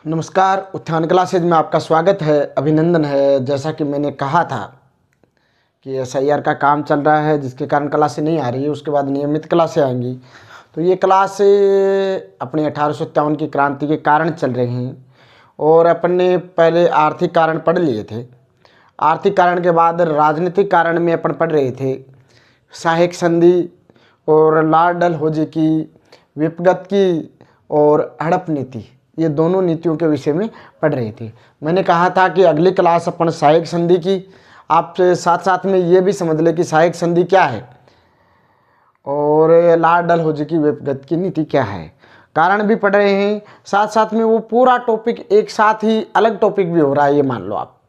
नमस्कार, उत्थान क्लासेज में आपका स्वागत है, अभिनंदन है। जैसा कि मैंने कहा था कि एसआईआर का काम चल रहा है, जिसके कारण क्लासें नहीं आ रही है, उसके बाद नियमित क्लासें आएंगी। तो ये क्लास अपनी 1857 की क्रांति के कारण चल रही हैं और अपन ने पहले आर्थिक कारण पढ़ लिए थे। आर्थिक कारण के बाद राजनीतिक कारण में अपन पढ़ रहे थे सहायक संधि और लॉर्ड डलहौजी की, विपगत की और हड़प नीति, ये दोनों नीतियों के विषय में पढ़ रही थी। मैंने कहा था कि अगली क्लास अपन सहायक संधि की, आप साथ साथ में ये भी समझ ले कि सहायक संधि क्या है और लॉर्ड डलहौजी की विपगत की नीति क्या है। कारण भी पढ़ रहे हैं, साथ साथ में वो पूरा टॉपिक एक साथ ही अलग टॉपिक भी हो रहा है। ये मान लो, आप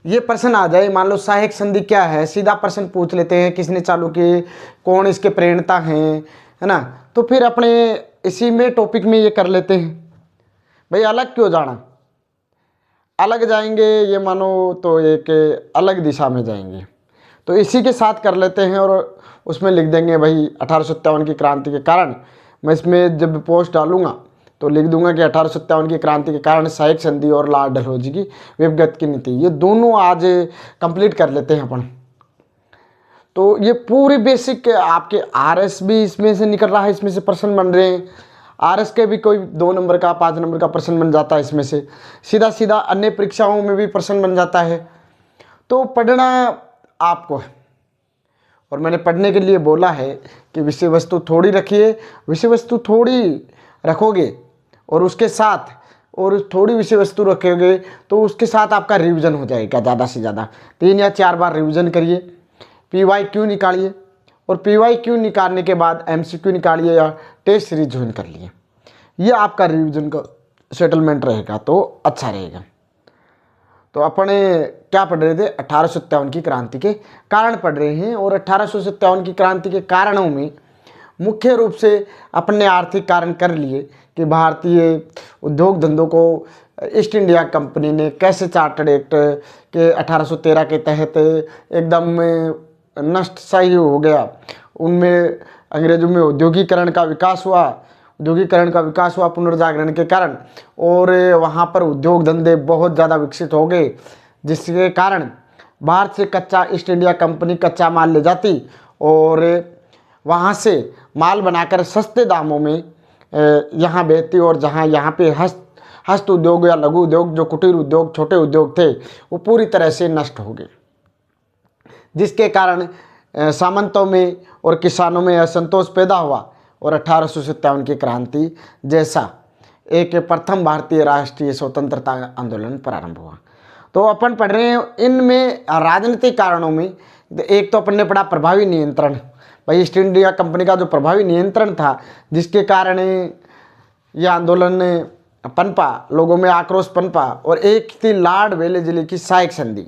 ये प्रश्न आ जाए, मान लो सहायक संधि क्या है, सीधा प्रश्न पूछ लेते हैं, किसने चालू किए, कौन इसके प्रेरणा हैं, है ना। तो फिर अपने इसी में टॉपिक में ये कर लेते हैं। भाई अलग क्यों जाना, अलग जाएंगे ये मानो तो एक अलग दिशा में जाएंगे, तो इसी के साथ कर लेते हैं और उसमें लिख देंगे भाई 1857 की क्रांति के कारण। मैं इसमें जब पोस्ट डालूंगा तो लिख दूंगा कि 1857 की क्रांति के कारण सहायक संधि और लॉर्ड डलहौजी की विपगत की नीति, ये दोनों आज कंप्लीट कर लेते हैं अपन। तो ये पूरी बेसिक आपके आरएस भी इसमें से निकल रहा है, इसमें से प्रश्न बन रहे हैं। आरएस के भी कोई 2 नंबर का 5 नंबर का प्रश्न बन जाता है, इसमें से सीधा सीधा अन्य परीक्षाओं में भी प्रश्न बन जाता है। तो पढ़ना आपको है और मैंने पढ़ने के लिए बोला है कि विषय वस्तु थोड़ी रखिए, विषय वस्तु थोड़ी रखोगे और उसके साथ और थोड़ी विषय वस्तु रखोगे तो उसके साथ आपका रिवीजन हो जाएगा। ज़्यादा से ज़्यादा 3 या 4 बार रिवीजन करिए, PYQ निकालिए और PYQ निकालने के बाद MCQ निकालिए या टेस्ट सीरीज ज्वाइन कर लिए। ये आपका रिवीजन का सेटलमेंट रहेगा तो अच्छा रहेगा। तो अपन क्या पढ़ रहे थे, 1857 की क्रांति के कारण पढ़ रहे हैं और 1857 की क्रांति के कारणों में मुख्य रूप से अपन ने आर्थिक कारण कर लिए कि भारतीय उद्योग धंधों को ईस्ट इंडिया कंपनी ने कैसे चार्टर्ड एक्ट के 1813 के तहत एकदम नष्ट सा हो गया। उनमें अंग्रेजों में औद्योगिकरण का विकास हुआ, पुनर्जागरण के कारण, और वहाँ पर उद्योग धंधे बहुत ज़्यादा विकसित हो गए, जिसके कारण बाहर से ईस्ट इंडिया कंपनी कच्चा माल ले जाती और वहाँ से माल बनाकर सस्ते दामों में यहाँ बेचती, और जहाँ यहाँ पे हस्त उद्योग या लघु उद्योग, जो कुटीर उद्योग, छोटे उद्योग थे, वो पूरी तरह से नष्ट हो गए, जिसके कारण सामंतों में और किसानों में असंतोष पैदा हुआ और 1857 की क्रांति जैसा एक प्रथम भारतीय राष्ट्रीय स्वतंत्रता आंदोलन प्रारंभ हुआ। तो अपन पढ़ रहे हैं इनमें राजनीतिक कारणों में। एक तो अपन ने पढ़ा प्रभावी नियंत्रण, भाई ईस्ट इंडिया कंपनी का जो प्रभावी नियंत्रण था, जिसके कारण ये आंदोलन पनपा, लोगों में आक्रोश पनपा। और एक थी लॉर्ड वेलेस्ली की सहायक संधि,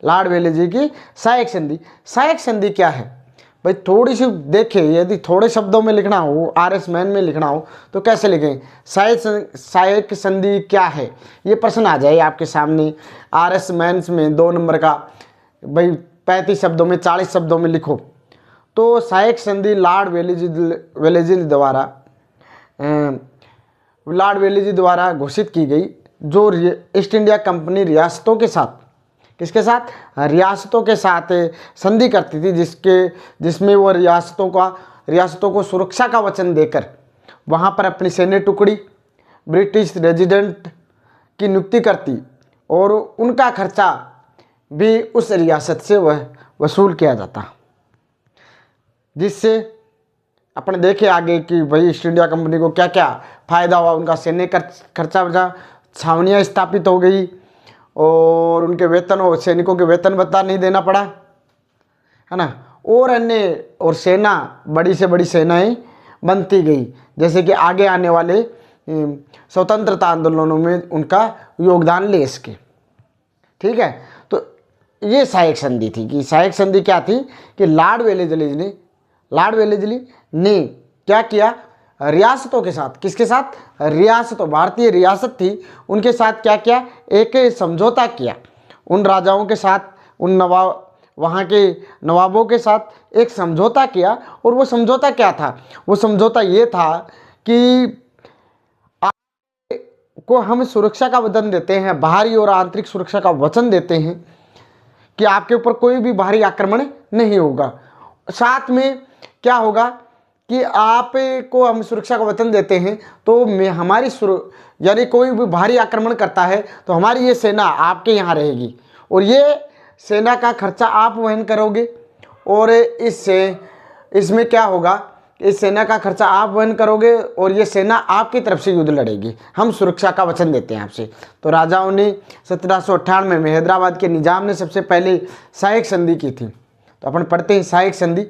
लॉर्ड वेलेस्ली की सहायक संधि। सहायक संधि क्या है भाई, थोड़ी सी देखें, यदि थोड़े शब्दों में लिखना हो, RS मैन में लिखना हो तो कैसे लिखें, सहायक संधि क्या है, ये प्रश्न आ जाए आपके सामने। RS मैन्स में 2 नंबर का, भाई 35 शब्दों में, 40 शब्दों में लिखो। तो सहायक संधि लॉर्ड वेलेस्ली द्वारा घोषित की गई, जो ईस्ट इंडिया कंपनी रियासतों के साथ, किसके साथ, रियासतों के साथ संधि करती थी, जिसमें वो रियासतों को सुरक्षा का वचन देकर वहाँ पर अपनी सैन्य टुकड़ी, ब्रिटिश रेजिडेंट की नियुक्ति करती और उनका खर्चा भी उस रियासत से वह वसूल किया जाता, जिससे अपन देखे आगे कि भाई ईस्ट इंडिया कंपनी को क्या क्या फ़ायदा हुआ। उनका सैन्य खर्चा बचा, छावनियाँ स्थापित हो गई और उनके वेतन, सैनिकों के वेतन भत्ता नहीं देना पड़ा, है ना, और अन्य, और सेना, बड़ी से बड़ी सेनाएं बनती गई, जैसे कि आगे आने वाले स्वतंत्रता आंदोलनों में उनका योगदान ले सके। ठीक है, तो ये सहायक संधि थी। कि सहायक संधि क्या थी कि लॉर्ड वेलेस्ली ने क्या किया, रियासतों के साथ, किसके साथ, रियासतों, भारतीय रियासत थी, उनके साथ क्या किया, एक समझौता किया, उन राजाओं के साथ, वहाँ के नवाबों के साथ एक समझौता किया। और वो समझौता क्या था, वो समझौता ये था कि को हम सुरक्षा का वचन देते हैं, बाहरी और आंतरिक सुरक्षा का वचन देते हैं कि आपके ऊपर कोई भी बाहरी आक्रमण नहीं होगा। साथ में क्या होगा कि आप को हम सुरक्षा का वचन देते हैं तो हमारी यानी कोई भी बाहरी आक्रमण करता है तो हमारी ये सेना आपके यहाँ रहेगी और ये सेना का खर्चा आप वहन करोगे। और इसमें क्या होगा, इस सेना का खर्चा आप वहन करोगे और ये सेना आपकी तरफ से युद्ध लड़ेगी। हम सुरक्षा का वचन देते हैं आपसे। तो राजाओं ने 1798 में हैदराबाद के निजाम ने सबसे पहले सहायक संधि की थी। तो अपन पढ़ते हैं सहायक संधि।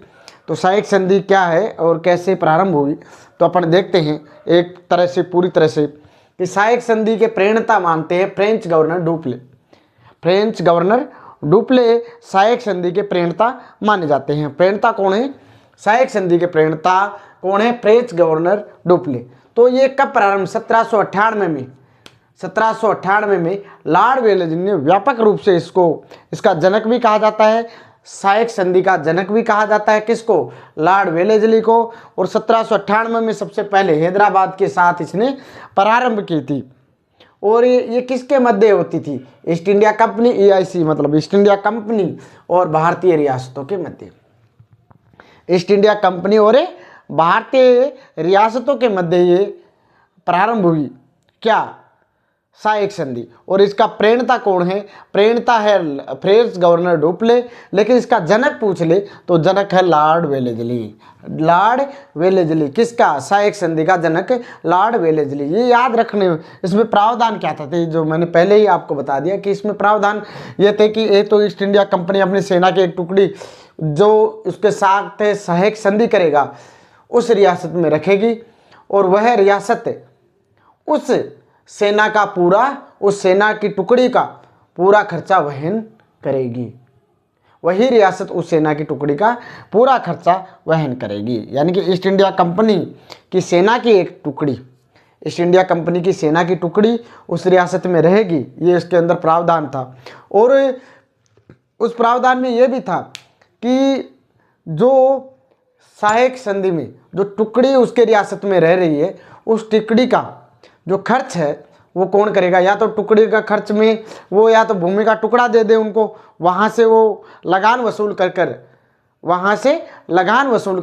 तो सहायक संधि क्या है और कैसे प्रारंभ हुई, तो अपन देखते हैं एक तरह से पूरी तरह से कि सहायक संधि के प्रेरणता मानते हैं French governor Dupleix. French governor Dupleix सहायक संधि के प्रेरणता माने जाते हैं। प्रेरणता कौन है? सहायक संधि के प्रेरणता कौन है? French governor Dupleix. तो ये कब प्रारंभ? 1798 में लॉर्ड वेलेस्ली ने व्यापक रूप से इसका जनक भी कहा जाता है, सहायक संधि का जनक भी कहा जाता है। किसको? लॉर्ड वेलेस्ली को। और 1798 में सबसे पहले हैदराबाद के साथ इसने प्रारंभ की थी। और ये किसके मध्य होती थी? ईस्ट इंडिया कंपनी, EIC मतलब ईस्ट इंडिया कंपनी और भारतीय रियासतों के मध्य। ईस्ट इंडिया कंपनी और भारतीय रियासतों के मध्य ये प्रारंभ हुई। क्या? सहायक संधि। और इसका प्रेरणता कौन है? प्रेरणता है फ्रेंच गवर्नर डुप्ले, लेकिन इसका जनक पूछ ले तो जनक है लॉर्ड वेलेस्ली। लॉर्ड वेलेस्ली किसका? सहायक संधि का जनक लॉर्ड वेलेस्ली। ये याद रखने। इसमें प्रावधान क्या था, जो मैंने पहले ही आपको बता दिया कि इसमें प्रावधान ये थे कि एक तो ईस्ट इंडिया कंपनी अपनी सेना की एक टुकड़ी जो उसके साथ सहायक संधि करेगा उस रियासत में रखेगी और वह रियासत उस सेना की टुकड़ी का पूरा खर्चा वहन करेगी। वही रियासत उस सेना की टुकड़ी का पूरा खर्चा वहन करेगी। यानी कि ईस्ट इंडिया कंपनी की सेना की एक टुकड़ी, ईस्ट इंडिया कंपनी की सेना की टुकड़ी उस रियासत में रहेगी। ये इसके अंदर प्रावधान था। और उस प्रावधान में ये भी था कि जो सहायक संधि में जो टुकड़ी उसके रियासत में रह रही है उस टुकड़ी का जो खर्च है वो कौन करेगा? या तो टुकड़ी का खर्च में वो या तो भूमि का टुकड़ा दे दे उनको, वहाँ से वो लगान वसूल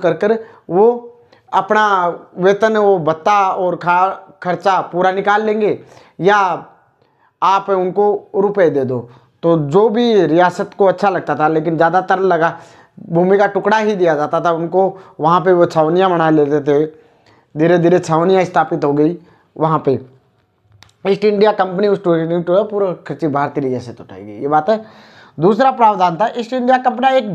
कर वो अपना वेतन वो भत्ता और खर्चा पूरा निकाल लेंगे, या आप उनको रुपए दे दो। तो जो भी रियासत को अच्छा लगता था, लेकिन ज़्यादातर भूमि का टुकड़ा ही दिया जाता था उनको। वहाँ पे वो छावनियाँ बना लेते थे। धीरे धीरे छावनियाँ स्थापित हो गई वहाँ पे। ईस्ट इंडिया कंपनी उस पूरा खर्च भारतीय रियासत उठाएगी, ये बात है। दूसरा प्रावधान था ईस्ट इंडिया कंपनी एक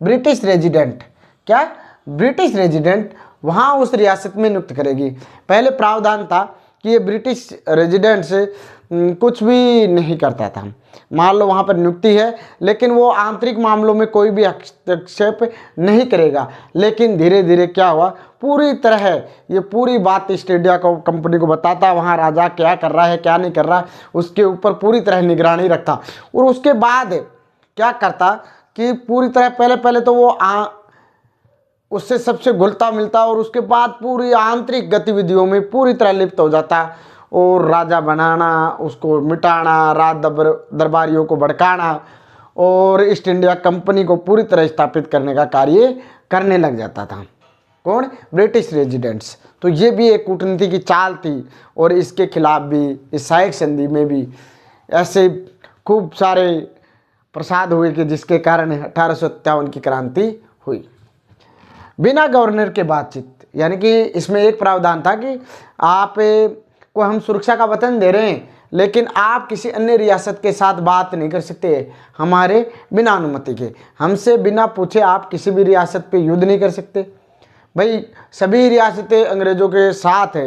ब्रिटिश रेजिडेंट, क्या? ब्रिटिश रेजिडेंट वहाँ उस रियासत में नियुक्त करेगी। पहले प्रावधान था कि ये ब्रिटिश रेजिडेंट से कुछ भी नहीं करता था। मान लो वहाँ पर नियुक्ति है, लेकिन वो आंतरिक मामलों में कोई भी हस्तक्षेप नहीं करेगा। लेकिन धीरे धीरे क्या हुआ, पूरी तरह ये पूरी बात ईस्ट इंडिया कंपनी को बताता, वहाँ राजा क्या कर रहा है क्या नहीं कर रहा, उसके ऊपर पूरी तरह निगरानी रखता। और उसके बाद क्या करता कि पूरी तरह पहले तो वो उससे सबसे घुलता मिलता और उसके बाद पूरी आंतरिक गतिविधियों में पूरी तरह लिप्त हो जाता और राजा बनाना, उसको मिटाना, राज दरबारियों को भड़काना और ईस्ट इंडिया कंपनी को पूरी तरह स्थापित करने का कार्य करने लग जाता था। कौन? British residents. तो ये भी एक कूटनीति की चाल थी और इसके खिलाफ भी इस सहायक संधि में भी ऐसे खूब सारे प्रसाद हुए कि जिसके कारण 1857 की क्रांति हुई। बिना गवर्नर के बातचीत, यानी कि इसमें एक प्रावधान था कि आप को हम सुरक्षा का वचन दे रहे हैं, लेकिन आप किसी अन्य रियासत के साथ बात नहीं कर सकते हमारे बिना अनुमति के। हमसे बिना पूछे आप किसी भी रियासत पे युद्ध नहीं कर सकते। भाई सभी रियासतें अंग्रेज़ों के साथ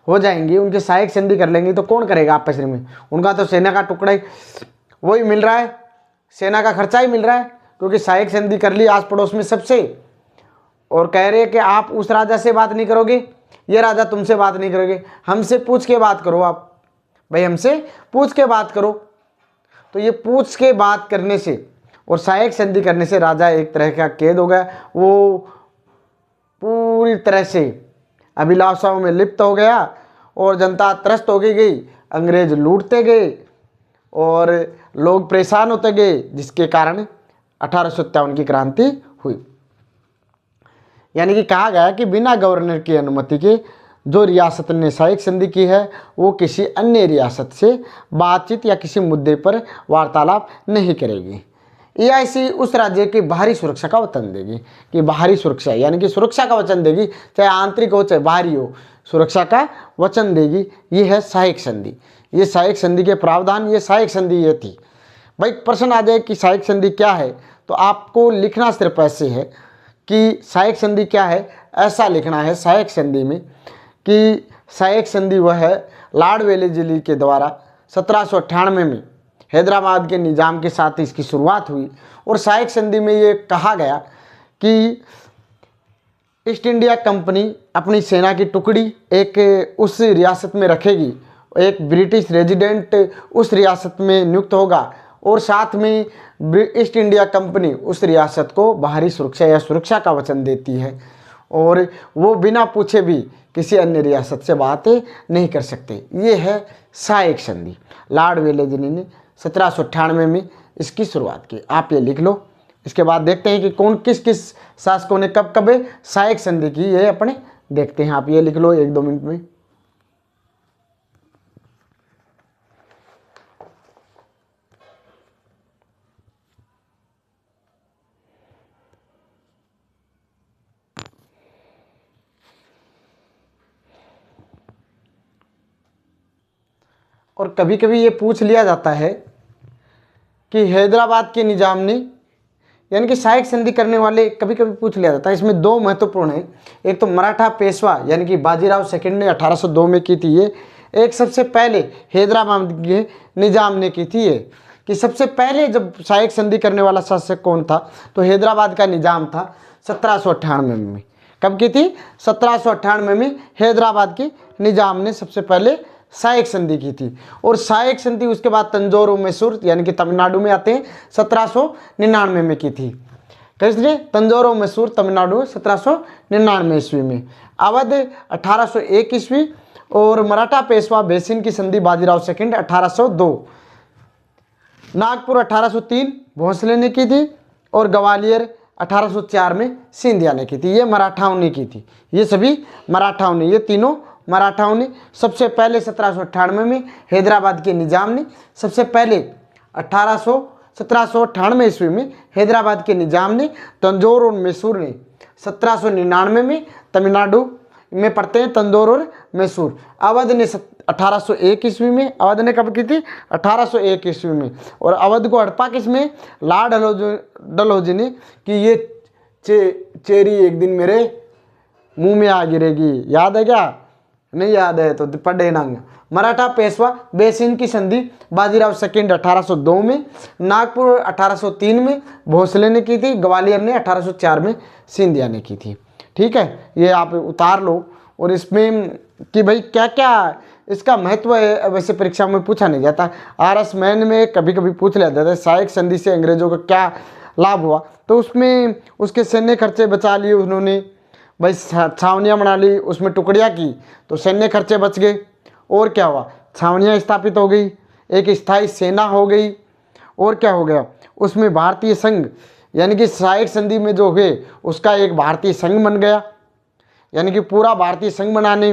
हो जाएंगी, उनके सहायक संधि कर लेंगी तो कौन करेगा आपस में? उनका तो सेना का टुकड़ा ही वही मिल रहा है, सेना का खर्चा ही मिल रहा है, क्योंकि सहायक संधि कर ली आस पड़ोस में सबसे। और कह रहे हैं कि आप उस राजा से बात नहीं करोगे, ये राजा तुमसे बात नहीं करोगे, हमसे पूछ के बात करो। आप भाई हमसे पूछ के बात करो। तो ये पूछ के बात करने से और सहायक संधि करने से राजा एक तरह का कैद हो गया। वो पूरी तरह से अभिलाषाओं में लिप्त हो गया और जनता त्रस्त हो गई, अंग्रेज लूटते गए और लोग परेशान होते गए, जिसके कारण 1857 की क्रांति हुई। यानी कि कहा गया कि बिना गवर्नर की अनुमति के जो रियासत ने सहायक संधि की है वो किसी अन्य रियासत से बातचीत या किसी मुद्दे पर वार्तालाप नहीं करेगी। EIC उस राज्य की बाहरी सुरक्षा का वचन देगी, कि बाहरी सुरक्षा यानी कि सुरक्षा का वचन देगी, चाहे आंतरिक हो चाहे बाहरी हो, सुरक्षा का वचन देगी। ये है सहायक संधि। ये सहायक संधि के प्रावधान, ये सहायक संधि ये थी। भाई प्रश्न आ जाए कि सहायक संधि क्या है, तो आपको लिखना सिर्फ ऐसे है कि सहायक संधि क्या है। ऐसा लिखना है सहायक संधि में कि सहायक संधि वह है लॉर्ड वेलेस्ली के द्वारा 1798 में हैदराबाद के निज़ाम के साथ इसकी शुरुआत हुई। और सहायक संधि में ये कहा गया कि ईस्ट इंडिया कंपनी अपनी सेना की टुकड़ी एक उस रियासत में रखेगी, एक ब्रिटिश रेजिडेंट उस रियासत में नियुक्त होगा और साथ में ईस्ट इंडिया कंपनी उस रियासत को बाहरी सुरक्षा या सुरक्षा का वचन देती है और वो बिना पूछे भी किसी अन्य रियासत से बातें नहीं कर सकते। ये है सहायक संधि। लॉर्ड वेलेस्ली ने 1798 में इसकी शुरुआत की। आप ये लिख लो। इसके बाद देखते हैं कि कौन किस किस शासकों ने कब कब सहायक संधि की, ये अपने देखते हैं। आप ये लिख लो 1-2 मिनट में। और कभी कभी ये पूछ लिया जाता है कि हैदराबाद के निज़ाम ने, यानी कि सहायक संधि करने वाले कभी कभी पूछ लिया जाता है। इसमें 2 महत्वपूर्ण हैं। एक तो मराठा पेशवा यानी कि बाजीराव सेकंड ने 1802 में की थी ये। एक सबसे पहले हैदराबाद के निज़ाम ने की थी ये, कि सबसे पहले जब सहायक संधि करने वाला शासक कौन था, तो हैदराबाद का निज़ाम था 1798 में। कब की थी? 1798 में हैदराबाद के निज़ाम ने सबसे पहले सहायक संधि की थी। और सहायक संधि उसके बाद तंजौर और मैसूर यानी कि तमिलनाडु में आते हैं 1799 में की थी। कैसे? तंजौर और मैसूर तमिलनाडु 1799 ईस्वी में। अवध 1801 ईस्वी और मराठा पेशवा बेसिन की संधि बाजीराव सेकंड 1802। नागपुर 1803 भोंसले ने की थी और ग्वालियर 1804 में सिंधिया ने की थी। ये मराठाओं ने की थी। ये सभी मराठाओं ने, ये तीनों मराठाओं ने सबसे पहले 1798 में हैदराबाद के निज़ाम ने सबसे पहले 1798 ईस्वी में हैदराबाद के निज़ाम ने तंजौर और मैसूर ने 1799 में तमिलनाडु में पड़ते हैं तंजौर और मैसूर। अवध ने 1801 ईस्वी में, अवध ने कब की थी? 1801 ईस्वी में। और अवध को हड़पा किसमें? लॉर्ड डलहौजी ने कि ये चेरी एक दिन मेरे मुंह में आ गिरेगी। याद है क्या? नहीं याद है तो पढ़े नंग। मराठा पेशवा बेसिन की संधि बाजीराव सेकंड 1802 में, नागपुर 1803 में भोसले ने की थी, ग्वालियर ने 1804 में सिंधिया ने की थी। ठीक है, ये आप उतार लो। और इसमें कि भाई क्या क्या इसका महत्व है, वैसे परीक्षा में पूछा नहीं जाता। RS मैन में कभी कभी पूछ लिया जाता है सहायक संधि से अंग्रेजों का क्या लाभ हुआ, तो उसमें उसके सैन्य खर्चे बचा लिए उन्होंने। भाई छावनियाँ बना ली, उसमें टुकड़ियाँ की तो सैन्य खर्चे बच गए। और क्या हुआ? छावनियाँ स्थापित हो गई, एक स्थायी सेना हो गई। और क्या हो गया? उसमें भारतीय संघ यानी कि सहायक संधि में जो हुए उसका एक भारतीय संघ बन गया, यानी कि पूरा भारतीय संघ बनाने,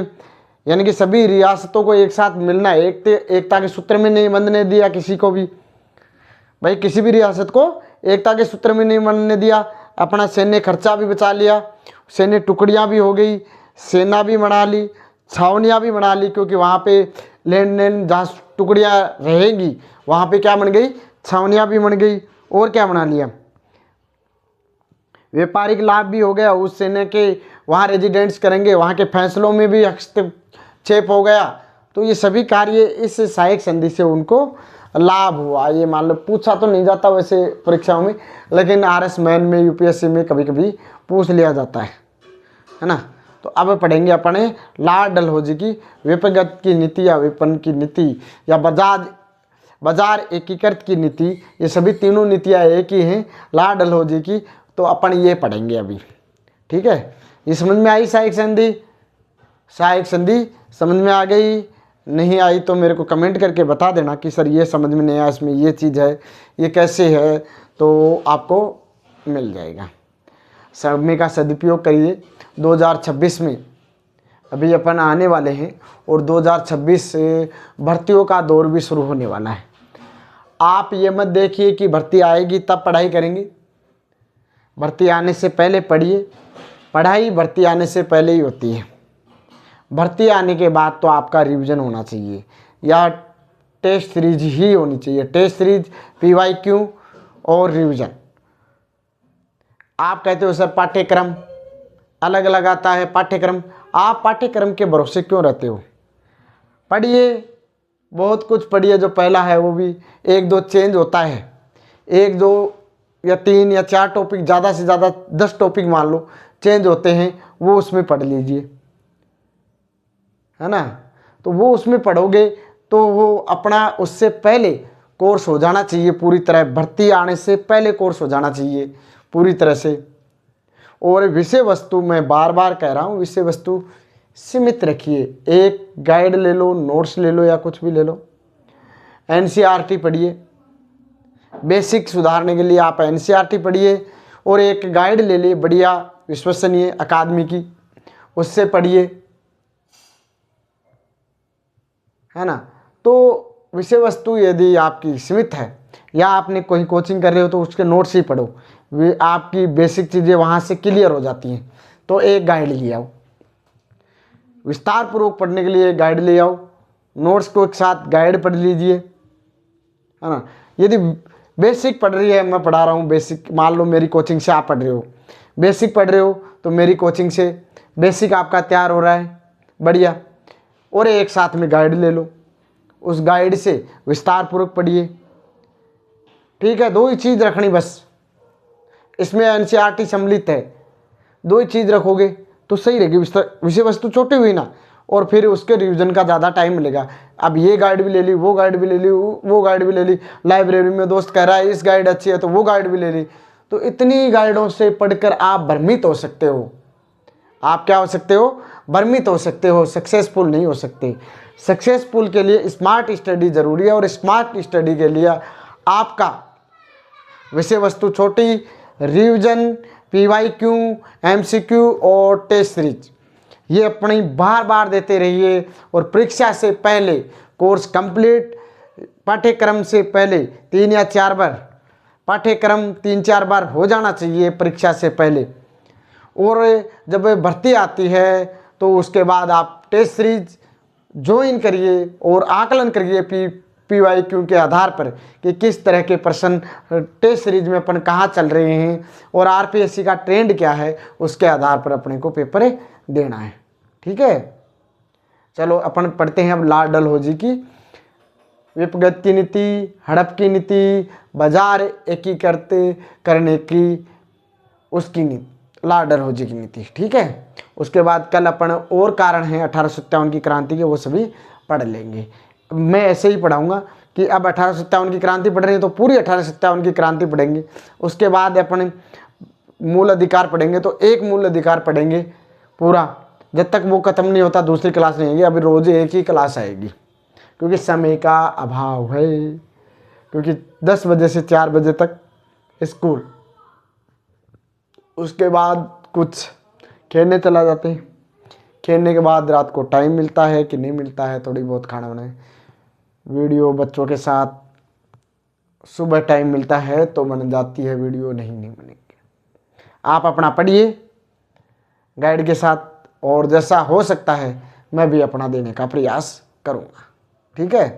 यानी कि सभी रियासतों को एक साथ मिलना, एकता के सूत्र में नहीं बंधने दिया किसी को भी। भाई किसी भी रियासत को एकता के सूत्र में नहीं बंधने दिया। अपना सैन्य खर्चा भी बचा लिया, सैन्य टुकड़ियाँ भी हो गई, सेना भी बना ली, छावनियाँ भी बना ली, क्योंकि वहाँ पे लेन देन जहाँ टुकड़ियाँ रहेंगी वहाँ पे क्या बन गई? छावनियाँ भी बन गई। और क्या बना लिया? व्यापारिक लाभ भी हो गया, उस सेना के वहाँ रेजिडेंट्स करेंगे, वहाँ के फैसलों में भी हस्तक्षेप हो गया। तो ये सभी कार्य इस सहायक संधि से उनको लाभ हुआ। ये मान लो पूछा तो नहीं जाता वैसे परीक्षाओं में, लेकिन RS मैन में UPSC में कभी कभी पूछ लिया जाता है ना। तो अब पढ़ेंगे अपने लॉर्ड डलहौजी की विपणन की नीति या विपणन की नीति या बाजार एकीकृत की नीति। ये सभी तीनों नीतियाँ एक ही हैं लॉर्ड डलहौजी की, तो अपन ये पढ़ेंगे अभी। ठीक है, ये समझ में आई सहायक संधि? सहायक संधि समझ में आ गई? नहीं आई तो मेरे को कमेंट करके बता देना कि सर ये समझ में नहीं आया, इसमें ये चीज़ है, ये कैसे है, तो आपको मिल जाएगा। समय का सदुपयोग करिए। 2026 में अभी अपन आने वाले हैं और 2026 से भर्तियों का दौर भी शुरू होने वाला है। आप ये मत देखिए कि भर्ती आएगी तब पढ़ाई करेंगे। भर्ती आने से पहले पढ़िए। पढ़ाई भर्ती आने से पहले ही होती है। भर्ती आने के बाद तो आपका रिवीजन होना चाहिए या टेस्ट सीरीज ही होनी चाहिए। टेस्ट सीरीज, PYQ और रिवीजन। आप कहते हो सर पाठ्यक्रम अलग अलग आता है। पाठ्यक्रम, आप पाठ्यक्रम के भरोसे क्यों रहते हो? पढ़िए, बहुत कुछ पढ़िए। जो पहला है वो भी 1-2 चेंज होता है। 1-2 या 3 या 4 टॉपिक, ज़्यादा से ज़्यादा 10 टॉपिक मान लो चेंज होते हैं, वो उसमें पढ़ लीजिए, है ना। तो वो उसमें पढ़ोगे तो वो अपना उससे पहले कोर्स हो जाना चाहिए पूरी तरह। भर्ती आने से पहले कोर्स हो जाना चाहिए पूरी तरह से। और विषय वस्तु, मैं बार बार कह रहा हूँ, विषय वस्तु सीमित रखिए। एक गाइड ले लो, नोट्स ले लो या कुछ भी ले लो। NCERT पढ़िए। बेसिक सुधारने के लिए आप NCERT पढ़िए और एक गाइड ले लिए बढ़िया विश्वसनीय अकादमी की, उससे पढ़िए, है ना। तो विषय वस्तु यदि आपकी सीमित है या आपने कोई कोचिंग कर रहे हो तो उसके नोट्स ही पढ़ो। वे आपकी बेसिक चीज़ें वहाँ से क्लियर हो जाती हैं। तो एक गाइड ले आओ, विस्तार पूर्वक पढ़ने के लिए एक गाइड ले आओ। नोट्स को एक साथ गाइड पढ़ लीजिए, है ना। यदि बेसिक पढ़ रही है, मैं पढ़ा रहा हूँ बेसिक, मान लो मेरी कोचिंग से आप पढ़ रहे हो, बेसिक पढ़ रहे हो तो मेरी कोचिंग से बेसिक आपका तैयार हो रहा है, बढ़िया। और एक साथ में गाइड ले लो, उस गाइड से विस्तार पूर्वक पढ़िए, ठीक है। 2 ही चीज़ रखनी बस, इसमें NCERT सम्मिलित है। 2 ही चीज़ रखोगे तो सही रहेगी। विषय वस्तु छोटी हुई ना, और फिर उसके रिवीजन का ज़्यादा टाइम मिलेगा। अब ये गाइड भी ले ली, वो गाइड भी ले ली, वो गाइड भी ले ली, लाइब्रेरी में दोस्त कह रहा है इस गाइड अच्छी है तो वो गाइड भी ले ली। तो इतनी गाइडों से पढ़कर आप भ्रमित हो सकते हो। आप क्या हो सकते हो? भ्रमित हो सकते हो, सक्सेसफुल नहीं हो सकते। सक्सेसफुल के लिए स्मार्ट स्टडी ज़रूरी है, और स्मार्ट स्टडी के लिए आपका विषय वस्तु छोटी, रिवीजन, PYQ, MCQ और टेस्ट सीरीज ये अपनी बार बार देते रहिए। और परीक्षा से पहले कोर्स कंप्लीट, पाठ्यक्रम से पहले 3 या 4 बार पाठ्यक्रम 3-4 बार हो जाना चाहिए परीक्षा से पहले। और जब भर्ती आती है तो उसके बाद आप टेस्ट सीरीज ज्वाइन करिए और आकलन करिए PYQ के आधार पर कि किस तरह के प्रश्न टेस्ट सीरीज में अपन कहाँ चल रहे हैं और RPSC का ट्रेंड क्या है, उसके आधार पर अपने को पेपर देना है, ठीक है। चलो अपन पढ़ते हैं अब लॉर्ड डलहौजी की विपगत की नीति, हड़प की नीति, बाजार एकीकृत करने की उसकी नीति, लॉर्ड डलहौजी की नीति, ठीक है। उसके बाद कल अपन और कारण हैं 1857 की क्रांति के, वो सभी पढ़ लेंगे। मैं ऐसे ही पढ़ाऊंगा कि अब 1857 की क्रांति पढ़ रहे हैं तो पूरी 1857 की क्रांति पढ़ेंगे। उसके बाद अपन मूल अधिकार पढ़ेंगे, तो एक मूल अधिकार पढ़ेंगे पूरा। जब तक वो ख़त्म नहीं होता दूसरी क्लास नहीं आएगी। अभी रोज़ एक ही क्लास आएगी क्योंकि समय का अभाव है, क्योंकि 10 बजे से 4 बजे तक स्कूल, उसके बाद कुछ खेलने चला जाते हैं। खेलने के बाद रात को टाइम मिलता है कि नहीं मिलता है, थोड़ी बहुत खाना बनाए, वीडियो बच्चों के साथ सुबह टाइम मिलता है तो बन जाती है वीडियो, नहीं बनेगी। आप अपना पढ़िए गाइड के साथ, और जैसा हो सकता है मैं भी अपना देने का प्रयास करूँगा, ठीक है।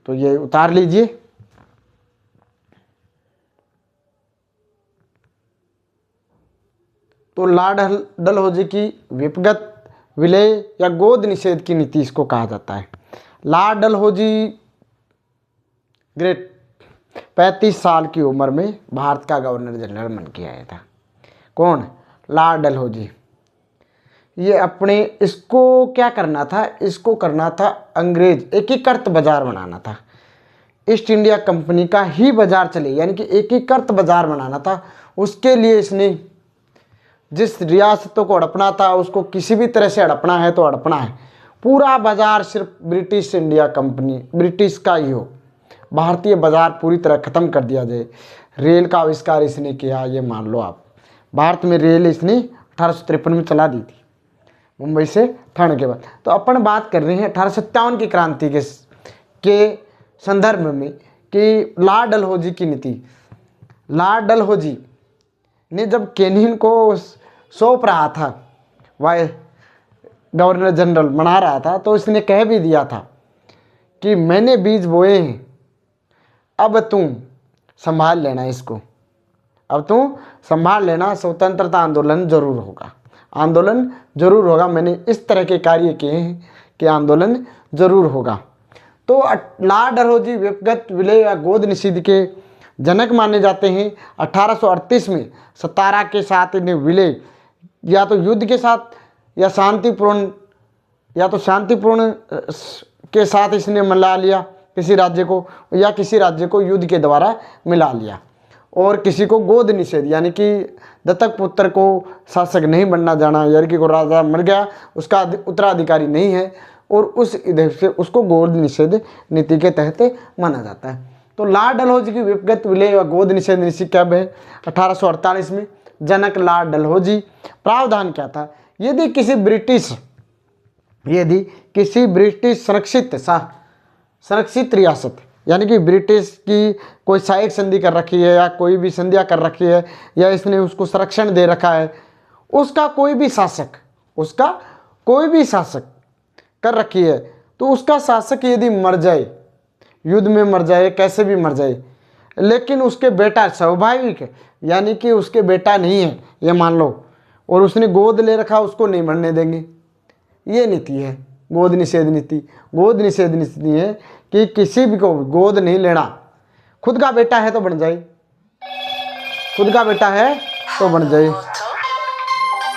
तो ये उतार लीजिए। तो लॉर्ड डलहौजी की विपगत विलय या गोद निषेध की नीति इसको कहा जाता है। लॉर्ड डलहौजी ग्रेट 35 साल की उम्र में भारत का गवर्नर जनरल बन के आया था। कौन? लॉर्ड डलहौजी। ये अपने, इसको क्या करना था? इसको करना था अंग्रेज एकीकृत बाजार बनाना था। ईस्ट इंडिया कंपनी का ही बाजार चले, यानी कि एकीकृत बाजार बनाना था। उसके लिए इसने जिस रियासतों को हड़पना था उसको किसी भी तरह से हड़पना है तो हड़पना है। पूरा बाजार सिर्फ ब्रिटिश इंडिया कंपनी, ब्रिटिश का ही हो, भारतीय बाजार पूरी तरह ख़त्म कर दिया जाए। रेल का आविष्कार इसने किया, ये मान लो आप। भारत में रेल इसने 1853 में चला दी थी, मुंबई से ठाणे के बाद। तो अपन बात कर रहे हैं 1857 की क्रांति के संदर्भ में कि लॉर्ड डलहौजी की नीति। लॉर्ड डलहौजी ने जब कैनिंग को सौंप रहा था, वह गवर्नर जनरल बना रहा था, तो इसने कह भी दिया था कि मैंने बीज बोए हैं, अब तुम संभाल लेना इसको, अब तुम संभाल लेना, स्वतंत्रता आंदोलन जरूर होगा, आंदोलन जरूर होगा। मैंने इस तरह के कार्य किए हैं कि आंदोलन जरूर होगा। तो लॉर्ड डलहौजी व्यक्तिगत विलय या गोद निषेध के जनक माने जाते हैं। 1838 में सतारा के साथ इन्हें विलय या तो युद्ध के साथ या शांतिपूर्ण के साथ इसने मिला लिया किसी राज्य को, या किसी राज्य को युद्ध के द्वारा मिला लिया। और किसी को गोद निषेध यानी कि दत्तक पुत्र को शासक नहीं बनना जाना, यानी कि को राजा मर गया उसका उत्तराधिकारी नहीं है, और उस इधर से उसको गोद निषेध नीति के तहत माना जाता है। तो लॉर्ड डलहौजी की व्यक्तिगत विलय व गोद निषेध नीति कब है? 1848 में। जनक लॉर्ड डलहौजी। प्रावधान क्या था? यदि किसी ब्रिटिश संरक्षित रियासत, यानी कि ब्रिटिश की कोई सहायक संधि कर रखी है या कोई भी संधियाँ कर रखी है या इसने उसको संरक्षण दे रखा है, उसका कोई भी शासक कर रखी है, तो उसका शासक यदि मर जाए, युद्ध में मर जाए, कैसे भी मर जाए, लेकिन उसके बेटा स्वाभाविक है, यानी कि उसके बेटा नहीं है ये मान लो, और उसने गोद ले रखा, उसको नहीं मरने देंगे। ये नीति है गोद निषेध नीति। गोद निषेध नीति है कि किसी भी को गोद नहीं लेना। खुद का बेटा है तो बन जाए, खुद का बेटा है तो बन जाए।